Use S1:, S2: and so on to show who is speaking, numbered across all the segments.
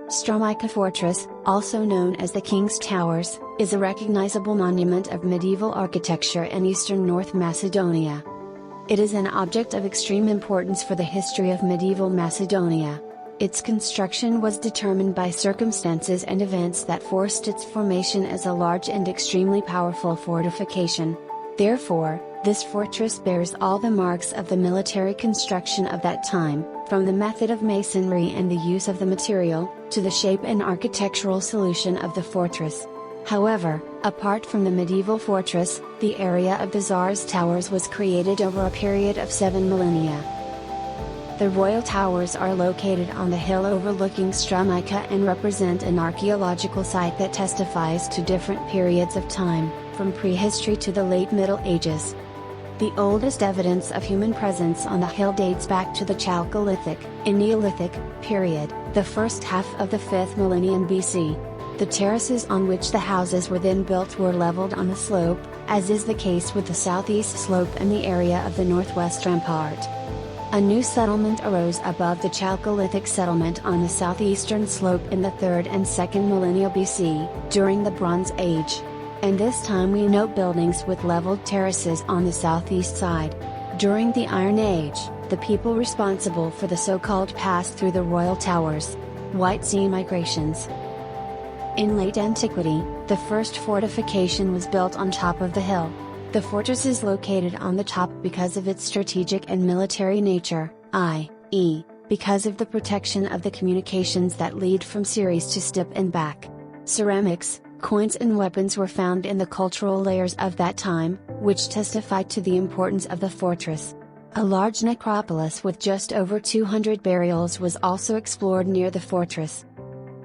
S1: Strumica Fortress, also known as the King's Towers, is a recognizable monument of medieval architecture in eastern North Macedonia. It is an object of extreme importance for the history of medieval Macedonia. Its construction was determined by circumstances and events that forced its formation as a large and extremely powerful fortification. Therefore, this fortress bears all the marks of the military construction of that time, from the method of masonry and the use of the material, to the shape and architectural solution of the fortress. However, apart from the medieval fortress, the area of the Tsar's towers was created over a period of 7 millennia. The royal towers are located on the hill overlooking Strumica and represent an archaeological site that testifies to different periods of time, from prehistory to the late Middle Ages. The oldest evidence of human presence on the hill dates back to the Chalcolithic, and Neolithic, period, the first half of the 5th millennium BC. The terraces on which the houses were then built were leveled on the slope, as is the case with the southeast slope and the area of the northwest rampart. A new settlement arose above the Chalcolithic settlement on the southeastern slope in the 3rd and 2nd millennia BC, during the Bronze Age. And this time we note buildings with leveled terraces on the southeast side. During the Iron Age, the people responsible for the so-called pass through the royal towers. White Sea migrations. In late antiquity, the first fortification was built on top of the hill. The fortress is located on the top because of its strategic and military nature, i.e., because of the protection of the communications that lead from Ceres to Stip and back. Ceramics, coins and weapons were found in the cultural layers of that time, which testified to the importance of the fortress. A large necropolis with just over 200 burials was also explored near the fortress.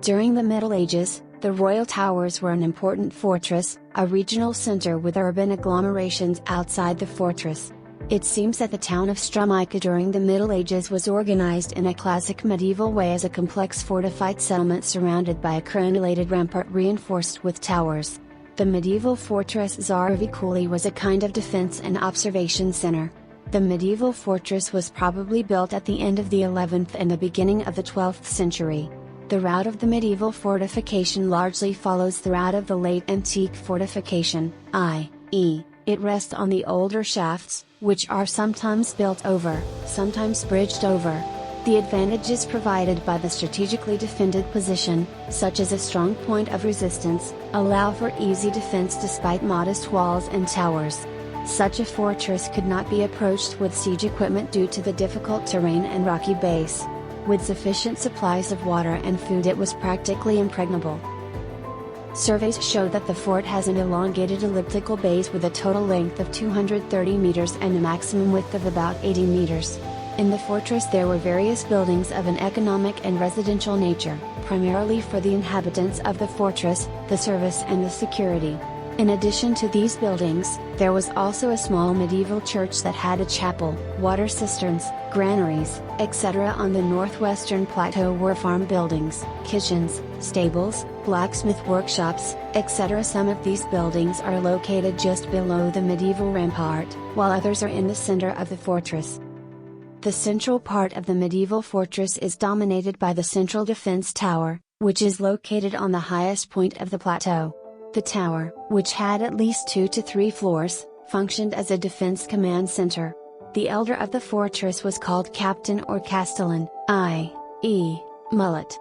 S1: During the Middle Ages, the royal towers were an important fortress, a regional center with urban agglomerations outside the fortress. It seems that the town of Strumica during the Middle Ages was organized in a classic medieval way as a complex fortified settlement surrounded by a crenellated rampart reinforced with towers. The medieval fortress Tsarevi Kuli was a kind of defense and observation center. The medieval fortress was probably built at the end of the 11th and the beginning of the 12th century. The route of the medieval fortification largely follows the route of the late antique fortification, i.e., it rests on the older shafts, which are sometimes built over, sometimes bridged over. The advantages provided by the strategically defended position, such as a strong point of resistance, allow for easy defense despite modest walls and towers. Such a fortress could not be approached with siege equipment due to the difficult terrain and rocky base. With sufficient supplies of water and food, it was practically impregnable. Surveys show that the fort has an elongated elliptical base with a total length of 230 meters and a maximum width of about 80 meters. In the fortress there were various buildings of an economic and residential nature, primarily for the inhabitants of the fortress, the service and the security. In addition to these buildings, there was also a small medieval church that had a chapel, water cisterns, granaries, etc. On the northwestern plateau were farm buildings, kitchens, stables, blacksmith workshops, etc. Some of these buildings are located just below the medieval rampart, while others are in the center of the fortress. The central part of the medieval fortress is dominated by the central defense tower, which is located on the highest point of the plateau. The tower, which had at least 2 to 3 floors, functioned as a defense command center. The elder of the fortress was called captain or castellan, i.e., mullet.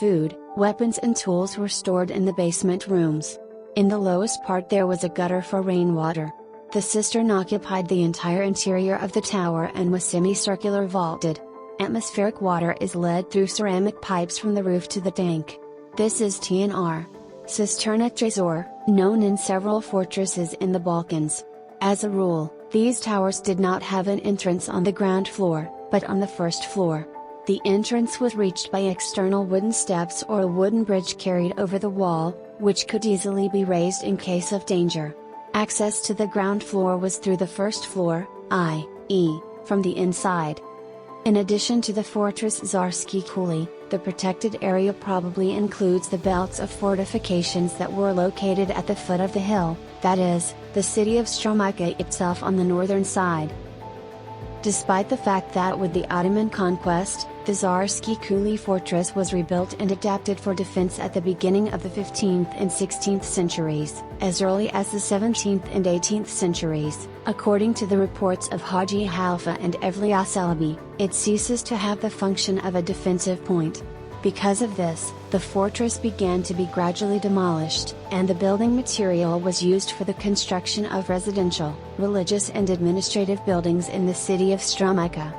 S1: Food, weapons and tools were stored in the basement rooms. In the lowest part there was a gutter for rainwater. The cistern occupied the entire interior of the tower and was semicircular vaulted. Atmospheric water is led through ceramic pipes from the roof to the tank. This is TNR. Cisterna Trezor, known in several fortresses in the Balkans. As a rule, these towers did not have an entrance on the ground floor, but on the first floor. The entrance was reached by external wooden steps or a wooden bridge carried over the wall, which could easily be raised in case of danger. Access to the ground floor was through the first floor, i.e., from the inside. In addition to the fortress Tsarevi Kuli, the protected area probably includes the belts of fortifications that were located at the foot of the hill, that is, the city of Strumica itself on the northern side. Despite the fact that with the Ottoman conquest, The Tsarevi Kuli fortress was rebuilt and adapted for defense at the beginning of the 15th and 16th centuries, as early as the 17th and 18th centuries. According to the reports of Haji Halfa and Evliya Celebi, it ceases to have the function of a defensive point. Because of this, the fortress began to be gradually demolished, and the building material was used for the construction of residential, religious and administrative buildings in the city of Strumica.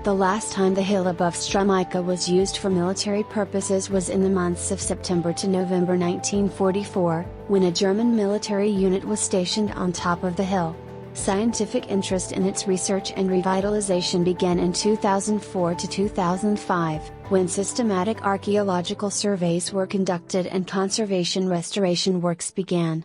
S1: The last time the hill above Strumica was used for military purposes was in the months of September to November 1944, when a German military unit was stationed on top of the hill. Scientific interest in its research and revitalization began in 2004 to 2005, when systematic archaeological surveys were conducted and conservation restoration works began.